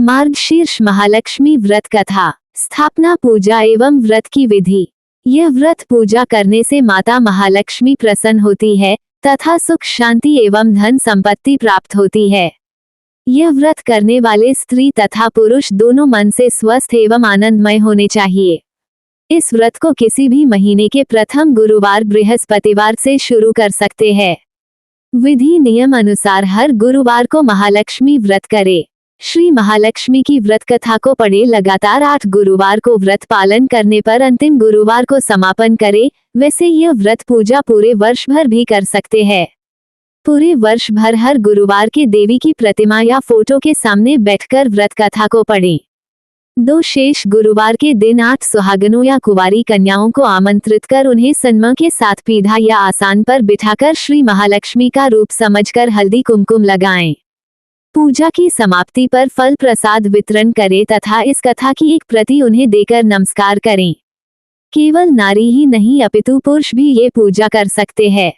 मार्गशीर्ष महालक्ष्मी व्रत कथा, स्थापना पूजा एवं व्रत की विधि। यह व्रत पूजा करने से माता महालक्ष्मी प्रसन्न होती है तथा सुख शांति एवं धन संपत्ति प्राप्त होती है। यह व्रत करने वाले स्त्री तथा पुरुष दोनों मन से स्वस्थ एवं आनंदमय होने चाहिए। इस व्रत को किसी भी महीने के प्रथम गुरुवार बृहस्पतिवार से शुरू कर सकते हैं। विधि नियम अनुसार हर गुरुवार को महालक्ष्मी व्रत करे। श्री महालक्ष्मी की व्रत कथा को पढ़े। लगातार 8 गुरुवार को व्रत पालन करने पर अंतिम गुरुवार को समापन करे। वैसे यह व्रत पूजा पूरे वर्ष भर भी कर सकते हैं। पूरे वर्ष भर हर गुरुवार के देवी की प्रतिमा या फोटो के सामने बैठकर व्रत कथा को पढ़ें। 2 शेष गुरुवार के दिन 8 सुहागनों या कुंवारी कन्याओं को आमंत्रित कर उन्हें सम्मान के साथ पीढ़ा या आसन पर बिठाकर श्री महालक्ष्मी का रूप समझकर हल्दी कुमकुम लगाएं। पूजा की समाप्ति पर फल प्रसाद वितरण करें तथा इस कथा की एक प्रति उन्हें देकर नमस्कार करें। केवल नारी ही नहीं अपितु पुरुष भी ये पूजा कर सकते हैं।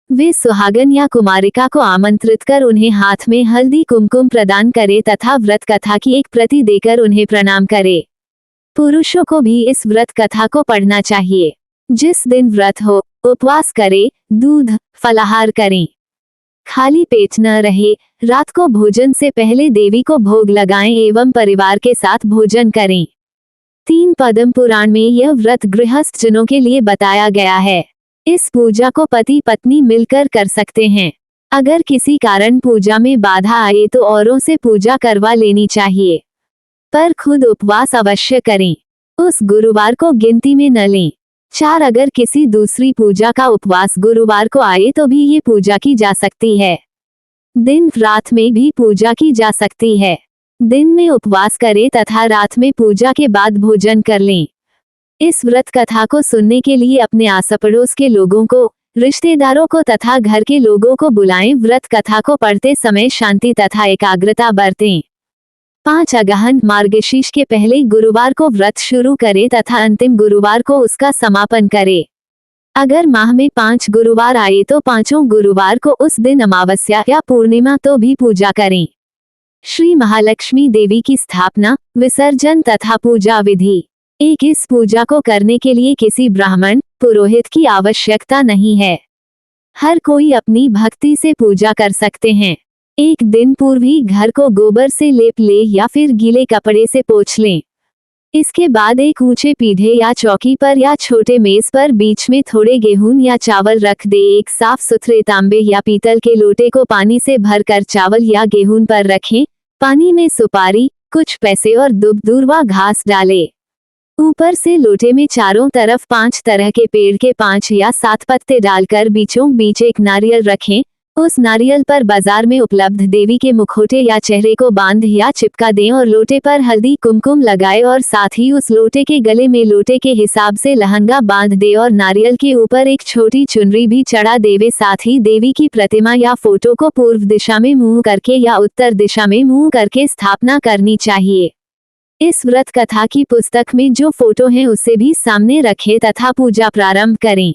वे सुहागन या कुमारिका को आमंत्रित कर उन्हें हाथ में हल्दी कुमकुम प्रदान करें तथा व्रत कथा की एक प्रति देकर उन्हें प्रणाम करें। पुरुषों को भी इस व्रत कथा को पढ़ना चाहिए। जिस दिन व्रत हो उपवास करें, दूध फलाहार करें, खाली पेट न रहे। रात को भोजन से पहले देवी को भोग लगाएं एवं परिवार के साथ भोजन करें। 3 पद्म पुराण में यह व्रत गृहस्थ जनों के लिए बताया गया है। इस पूजा को पति पत्नी मिलकर कर सकते हैं। अगर किसी कारण पूजा में बाधा आए तो औरों से पूजा करवा लेनी चाहिए, पर खुद उपवास अवश्य करें। उस गुरुवार को गिनती में न लें। 4 अगर किसी दूसरी पूजा का उपवास गुरुवार को आए तो भी ये पूजा की जा सकती है। दिन रात में भी पूजा की जा सकती है। दिन में उपवास करें तथा रात में पूजा के बाद भोजन कर लें। इस व्रत कथा को सुनने के लिए अपने आस पड़ोस के लोगों को, रिश्तेदारों को तथा घर के लोगों को बुलाएं। व्रत कथा को पढ़ते समय शांति तथा एकाग्रता बरतें। 5 अगहन मार्गशीर्ष के पहले गुरुवार को व्रत शुरू करें तथा अंतिम गुरुवार को उसका समापन करें। अगर माह में 5 गुरुवार आए तो 5 गुरुवार को उस दिन अमावस्या या पूर्णिमा तो भी पूजा करें। श्री महालक्ष्मी देवी की स्थापना, विसर्जन तथा पूजा विधि। इस पूजा को करने के लिए किसी ब्राह्मण पुरोहित की आवश्यकता नहीं है। हर कोई अपनी भक्ति से पूजा कर सकते हैं। एक दिन पूर्व ही घर को गोबर से लेप ले या फिर गीले कपड़े से पोंछ लें। इसके बाद एक ऊंचे पीढ़े या चौकी पर या छोटे मेज पर बीच में थोड़े गेहूं या चावल रख दे। एक साफ सुथरे तांबे या पीतल के लोटे को पानी से भरकर चावल या गेहूं पर रखें। पानी में सुपारी, कुछ पैसे और दूबदूरवा घास डालें। ऊपर से लोटे में चारों तरफ 5 तरह के पेड़ के 5 या 7 पत्ते डालकर बीचों बीच एक नारियल रखें। उस नारियल पर बाजार में उपलब्ध देवी के मुखौटे या चेहरे को बांध या चिपका दें और लोटे पर हल्दी कुमकुम लगाए और साथ ही उस लोटे के गले में लोटे के हिसाब से लहंगा बांध दे और नारियल के ऊपर एक छोटी चुनरी भी चढ़ा देवे। साथ ही देवी की प्रतिमा या फोटो को पूर्व दिशा में मुंह करके या उत्तर दिशा में मुंह करके स्थापना करनी चाहिए। इस व्रत कथा की पुस्तक में जो फोटो है उसे भी सामने रखें तथा पूजा प्रारंभ करें।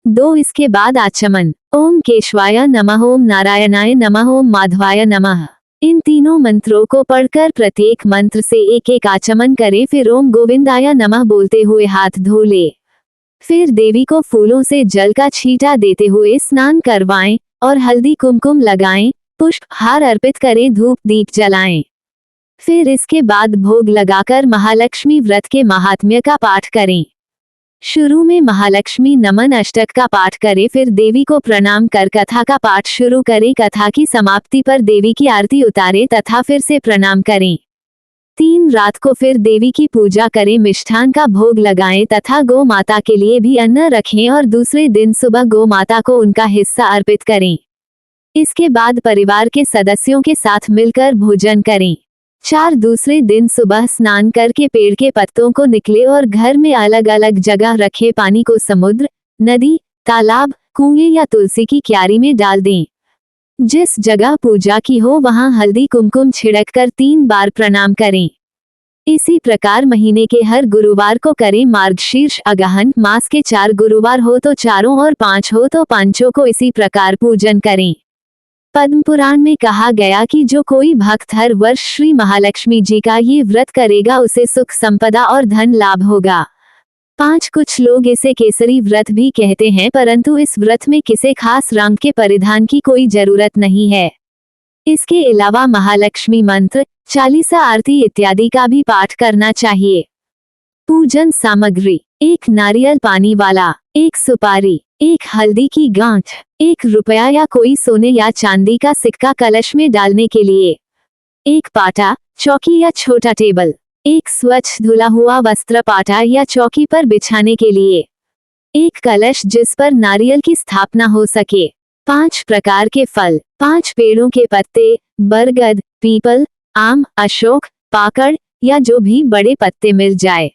2 इसके बाद आचमन। ओम केशवाय नमः, ओम नारायणाय नमः, ओम माधवाय नमः। इन तीनों मंत्रों को पढ़कर प्रत्येक मंत्र से एक आचमन करें। फिर ओम गोविंदाय नमः बोलते हुए हाथ धो ले। फिर देवी को फूलों से जल का छींटा देते हुए स्नान करवाएं और हल्दी कुमकुम लगाएं। पुष्प हार अर्पित करें, धूप दीप जलाएं। फिर इसके बाद भोग लगाकर महालक्ष्मी व्रत के महात्म्य का पाठ करें। शुरू में महालक्ष्मी नमन अष्टक का पाठ करें। फिर देवी को प्रणाम कर कथा का पाठ शुरू करें। कथा की समाप्ति पर देवी की आरती उतारें तथा फिर से प्रणाम करें। 3 रात को फिर देवी की पूजा करें। मिष्ठान का भोग लगाएं तथा गौ माता के लिए भी अन्न रखें और दूसरे दिन सुबह गौ माता को उनका हिस्सा अर्पित करें। इसके बाद परिवार के सदस्यों के साथ मिलकर भोजन करें। 4 दूसरे दिन सुबह स्नान करके पेड़ के पत्तों को निकले और घर में अलग अलग जगह रखे पानी को समुद्र, नदी, तालाब, कुएं या तुलसी की क्यारी में डाल दें। जिस जगह पूजा की हो वहां हल्दी कुमकुम छिड़ककर 3 बार प्रणाम करें। इसी प्रकार महीने के हर गुरुवार को करें। मार्गशीर्ष अगहन मास के 4 गुरुवार हो तो चारों और 5 हो तो 5 को इसी प्रकार पूजन करें। पद्म पुराण में कहा गया कि जो कोई भक्त हर वर्ष श्री महालक्ष्मी जी का ये व्रत करेगा उसे सुख संपदा और धन लाभ होगा। 5 कुछ लोग इसे केसरी व्रत भी कहते हैं, परंतु इस व्रत में किसी खास रंग के परिधान की कोई जरूरत नहीं है। इसके अलावा महालक्ष्मी मंत्र, चालीसा, आरती इत्यादि का भी पाठ करना चाहिए। पूजन सामग्री: 1 नारियल पानी वाला, 1 सुपारी, 1 हल्दी की गांठ, 1 रुपया या कोई सोने या चांदी का सिक्का कलश में डालने के लिए, 1 पाटा, चौकी या छोटा टेबल, 1 स्वच्छ धुला हुआ वस्त्र पाटा या चौकी पर बिछाने के लिए, 1 कलश जिस पर नारियल की स्थापना हो सके, 5 प्रकार के फल, 5 पेड़ों के पत्ते, बरगद, पीपल, आम, अशोक, पाकड़ या जो भी बड़े पत्ते मिल जाए।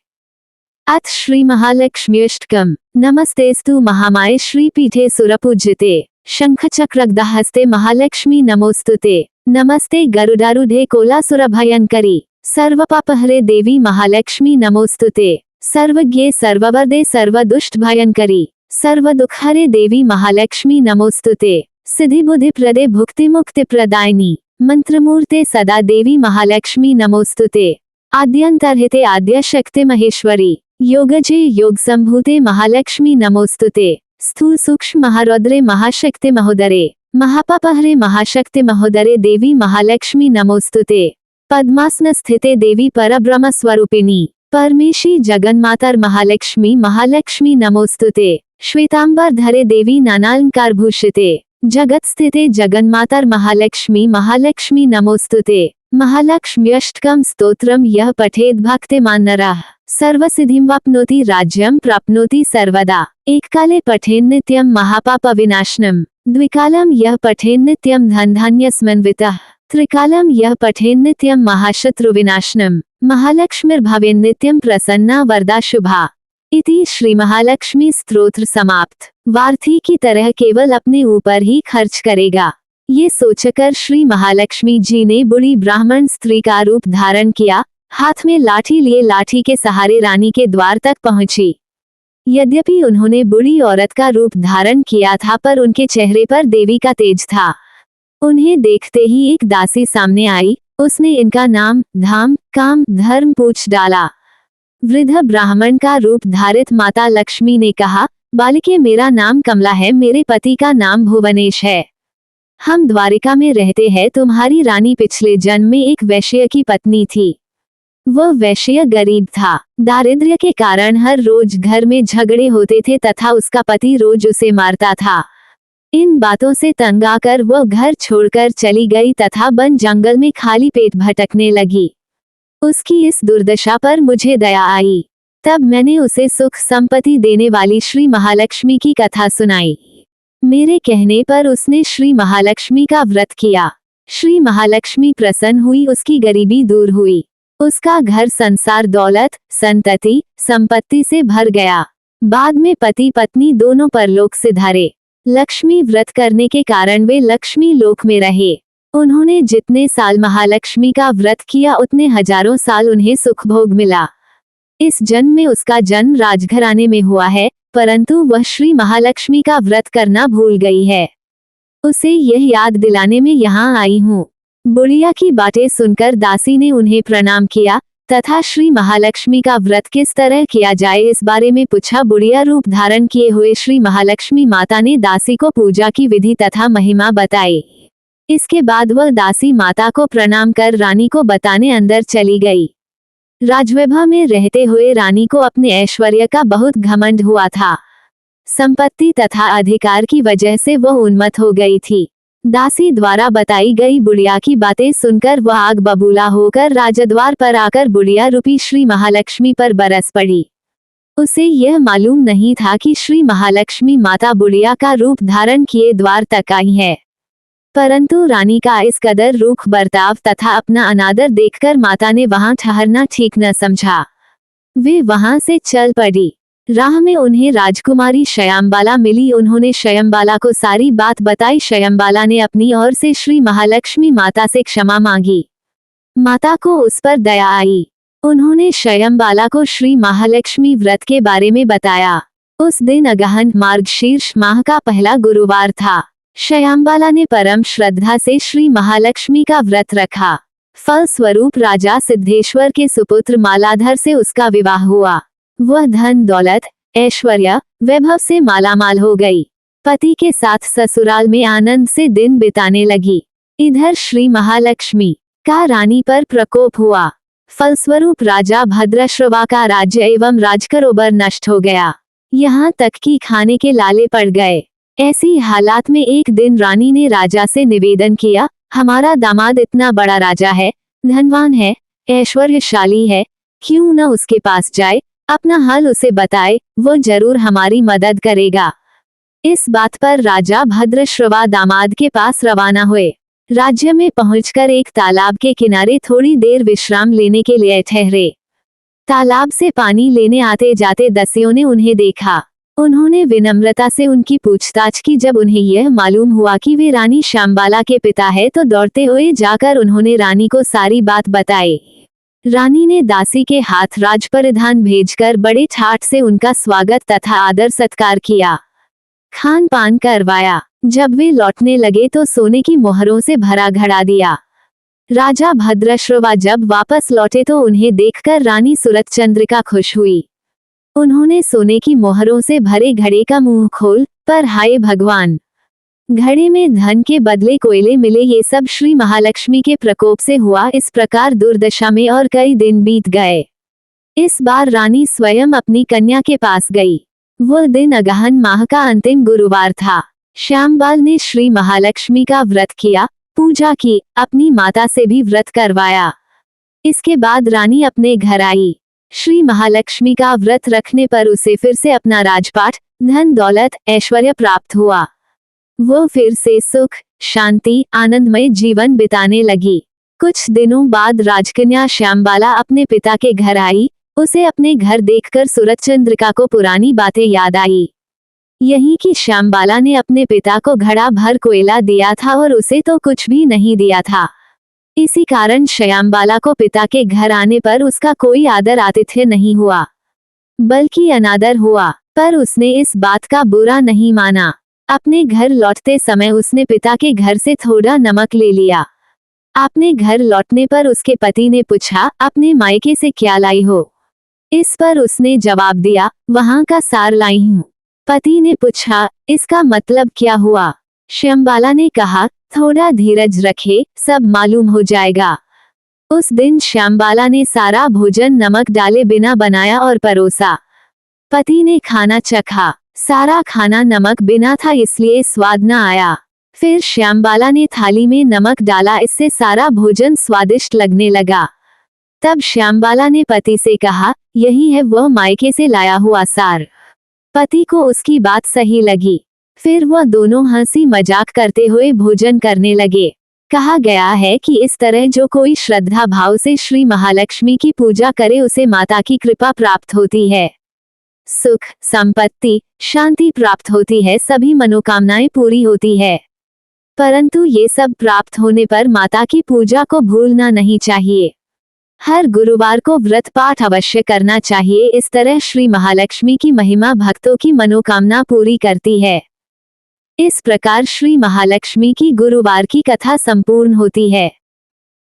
अथ श्री महालक्ष्म्यष्टकम्। नमस्तेस्तु महामाये श्रीपीठे सुरपूज्यते शंखचक्रगदाहस्ते महालक्ष्मी नमोस्तुते। नमस्ते गरुडारूढे कोलासुरभयंकरी सर्वपापहरे देवी महालक्ष्मी नमोस्तुते। सर्वज्ञे सर्ववरदे सर्वदुष्टभयंकरी सर्वदुःखहरे देवी महालक्ष्मी नमोस्तुते। सिद्धिबुद्धिप्रदे भुक्तिमुक्तिप्रदायिनी मंत्रमूर्ते सदा देवी महालक्ष्मी नमोस्तुते। आद्यंतर्हिते आद्यशक्ति महेश्वरी योगजे योग संभूते महालक्ष्मी नमोस्तुते। स्थूल सूक्ष्म महारौद्रे महाशक्ति महोदरे महापापहरे महाशक्ति महोदरे देवी महालक्ष्मी नमोस्तुते। पद्मासन स्थिते देवी परब्रह्म स्वरूपिणी परमेशी जगन्मातर महालक्ष्मी महालक्ष्मी नमोस्तुते। श्वेतांबर धरे देवी नानालंकार भूषिते जगत स्थिते जगन्मातर महालक्ष्मी महालक्ष्मी नमोस्तुते। महालक्ष्म्यष्टकम् स्तोत्रम् यः पठेत् भक्तिमान् नरः सर्वसिद्धिं वाप्नोति राज्यं प्राप्नोति सर्वदा। एककाले पठेन् नित्यं महापापविनाशनम्, द्विकालं यः पठेन् नित्यं धनधान्यसमन्वितः, त्रिकालं यः पठेन् नित्यं महाशत्रुविनाशनम्, महालक्ष्मीर्भवेन् नित्यं प्रसन्ना वरदा शुभा। इति श्री महालक्ष्मी स्तोत्र समाप्त। वार्थी की तरह केवल अपने ऊपर ही खर्च करेगा, ये सोचकर श्री महालक्ष्मी जी ने बूढ़ी ब्राह्मण स्त्री का रूप धारण किया। हाथ में लाठी लिए लाठी के सहारे रानी के द्वार तक पहुंची। यद्यपि उन्होंने बूढ़ी औरत का रूप धारण किया था, पर उनके चेहरे पर देवी का तेज था। उन्हें देखते ही एक दासी सामने आई। उसने इनका नाम, धाम, काम, धर्म पूछ डाला। वृद्ध ब्राह्मण का रूप धारित माता लक्ष्मी ने कहा, बालिके, मेरा नाम कमला है, मेरे पति का नाम भुवनेश है। हम द्वारिका में रहते हैं। तुम्हारी रानी पिछले जन्म में एक वैश्य की पत्नी थी। वह वैश्य गरीब था। दारिद्र्य के कारण हर रोज घर में झगड़े होते थे तथा उसका पति रोज उसे मारता था। इन बातों से तंग आकर वह घर छोड़कर चली गई तथा वन जंगल में खाली पेट भटकने लगी। उसकी इस दुर्दशा पर मुझे दया आई। तब मैंने उसे सुख संपत्ति देने वाली श्री महालक्ष्मी की कथा सुनाई। मेरे कहने पर उसने श्री महालक्ष्मी का व्रत किया। श्री महालक्ष्मी प्रसन्न हुई, उसकी गरीबी दूर हुई। उसका घर संसार दौलत, संतति, संपत्ति से भर गया। बाद में पति पत्नी दोनों परलोक से धरे। लक्ष्मी व्रत करने के कारण वे लक्ष्मी लोक में रहे। उन्होंने जितने साल महालक्ष्मी का व्रत किया उतने हजारों साल उन्हें सुख भोग मिला। इस जन्म में उसका जन्म राजघराने में हुआ है, परंतु वह श्री महालक्ष्मी का व्रत करना भूल गई है। उसे यह याद दिलाने में यहाँ आई हूँ। बुढ़िया की बातें सुनकर दासी ने उन्हें प्रणाम किया तथा श्री महालक्ष्मी का व्रत किस तरह किया जाए इस बारे में पूछा। बुढ़िया रूप धारण किए हुए श्री महालक्ष्मी माता ने दासी को पूजा की विधि तथा महिमा बताई। इसके बाद वह दासी माता को प्रणाम कर रानी को बताने अंदर चली गई। राजवैभव में रहते हुए रानी को अपने ऐश्वर्य का बहुत घमंड हुआ था। संपत्ति तथा अधिकार की वजह से वह उन्मत्त हो गई थी। दासी द्वारा बताई गई बुढ़िया की बातें सुनकर वह आग बबूला होकर राजद्वार पर आकर बुढ़िया रूपी श्री महालक्ष्मी पर बरस पड़ी। उसे यह मालूम नहीं था कि श्री महालक्ष्मी माता बुढ़िया का रूप धारण किए द्वार तक आई है। परंतु रानी का इस कदर रूख बर्ताव तथा अपना अनादर देखकर माता ने वहां ठहरना ठीक न समझा। वे वहां से चल पड़ी। राह में उन्हें राजकुमारी शयंबाला मिली। उन्होंने शयंबाला को सारी बात बताई। शयंबाला ने अपनी ओर से श्री महालक्ष्मी माता से क्षमा मांगी। माता को उस पर दया आई। उन्होंने शयंबाला को श्री महालक्ष्मी व्रत के बारे में बताया। उस दिन अगहन मार्गशीर्ष माह का पहला गुरुवार था। श्यामबाला ने परम श्रद्धा से श्री महालक्ष्मी का व्रत रखा। फलस्वरूप राजा सिद्धेश्वर के सुपुत्र मालाधर से उसका विवाह हुआ। वह धन दौलत ऐश्वर्य वैभव से मालामाल हो गई। पति के साथ ससुराल में आनंद से दिन बिताने लगी। इधर श्री महालक्ष्मी का रानी पर प्रकोप हुआ। फलस्वरूप राजा भद्रश्रवा का राज्य एवं राजकरोबर नष्ट हो गया। यहाँ तक कि खाने के लाले पड़ गए। ऐसी हालात में एक दिन रानी ने राजा से निवेदन किया, हमारा दामाद इतना बड़ा राजा है, धनवान है, ऐश्वर्यशाली है, क्यों न उसके पास जाए, अपना हाल उसे बताए, वो जरूर हमारी मदद करेगा। इस बात पर राजा भद्रश्रवा दामाद के पास रवाना हुए। राज्य में पहुंचकर एक तालाब के किनारे थोड़ी देर विश्राम लेने के लिए ठहरे। तालाब से पानी लेने आते जाते दासियों ने उन्हें देखा। उन्होंने विनम्रता से उनकी पूछताछ की। जब उन्हें यह मालूम हुआ कि वे रानी श्यामबाला के पिता है तो दौड़ते हुए जाकर उन्होंने रानी को सारी बात बताई। रानी ने दासी के हाथ राज परिधान भेजकर बड़े ठाठ से उनका स्वागत तथा आदर सत्कार किया, खान पान करवाया। जब वे लौटने लगे तो सोने की मोहरों से भरा घड़ा दिया। राजा भद्रश्रवा जब वापस लौटे तो उन्हें देखकर रानी सूरतचंद्रिका खुश हुई। उन्होंने सोने की मोहरों से भरे घड़े का मुंह खोल, पर हाय भगवान, घड़े में धन के बदले कोयले मिले। ये सब श्री महालक्ष्मी के प्रकोप से हुआ। इस प्रकार दुर्दशा में और कई दिन बीत गए। इस बार रानी स्वयं अपनी कन्या के पास गई। वह दिन अगहन माह का अंतिम गुरुवार था। श्यामबाल ने श्री महालक्ष्मी का व्रत किया, पूजा की, अपनी माता से भी व्रत करवाया। इसके बाद रानी अपने घर आई। श्री महालक्ष्मी का व्रत रखने पर उसे फिर से अपना राजपाट, धन दौलत, ऐश्वर्य प्राप्त हुआ। वो फिर से सुख शांति आनंदमय जीवन बिताने लगी। कुछ दिनों बाद राजकन्या श्यामबाला अपने पिता के घर आई। उसे अपने घर देखकर सूरतचंद्रिका को पुरानी बातें याद आई। यही कि श्यामबाला ने अपने पिता को घड़ा भर कोयला दिया था और उसे तो कुछ भी नहीं दिया था। इसी कारण श्यामबाला को पिता के घर आने पर उसका कोई आदर आतिथ्य नहीं हुआ, बल्कि अनादर हुआ। पर उसने इस बात का बुरा नहीं माना। अपने घर लौटते समय उसने पिता के घर से थोड़ा नमक ले लिया। अपने घर लौटने पर उसके पति ने पूछा, अपने मायके से क्या लाई हो? इस पर उसने जवाब दिया, वहां का सार लाई हूँ। पति ने पूछा, इसका मतलब क्या हुआ? श्यामबाला ने कहा, थोड़ा धीरज रखे, सब मालूम हो जाएगा। उस दिन श्यामबाला ने सारा भोजन नमक डाले बिना बनाया और परोसा। पति ने खाना चखा। सारा खाना नमक बिना था, इसलिए स्वाद न आया। फिर श्यामबाला ने थाली में नमक डाला, इससे सारा भोजन स्वादिष्ट लगने लगा। तब श्यामबाला ने पति से कहा, यही है वह मायके से लाया हुआ सार। पति को उसकी बात सही लगी। फिर वह दोनों हंसी मजाक करते हुए भोजन करने लगे। कहा गया है कि इस तरह जो कोई श्रद्धा भाव से श्री महालक्ष्मी की पूजा करे उसे माता की कृपा प्राप्त होती है, सुख संपत्ति शांति प्राप्त होती है, सभी मनोकामनाएं पूरी होती है। परंतु ये सब प्राप्त होने पर माता की पूजा को भूलना नहीं चाहिए। हर गुरुवार को व्रत पाठ अवश्य करना चाहिए। इस तरह श्री महालक्ष्मी की महिमा भक्तों की मनोकामना पूरी करती है। इस प्रकार श्री महालक्ष्मी की गुरुवार की कथा संपूर्ण होती है।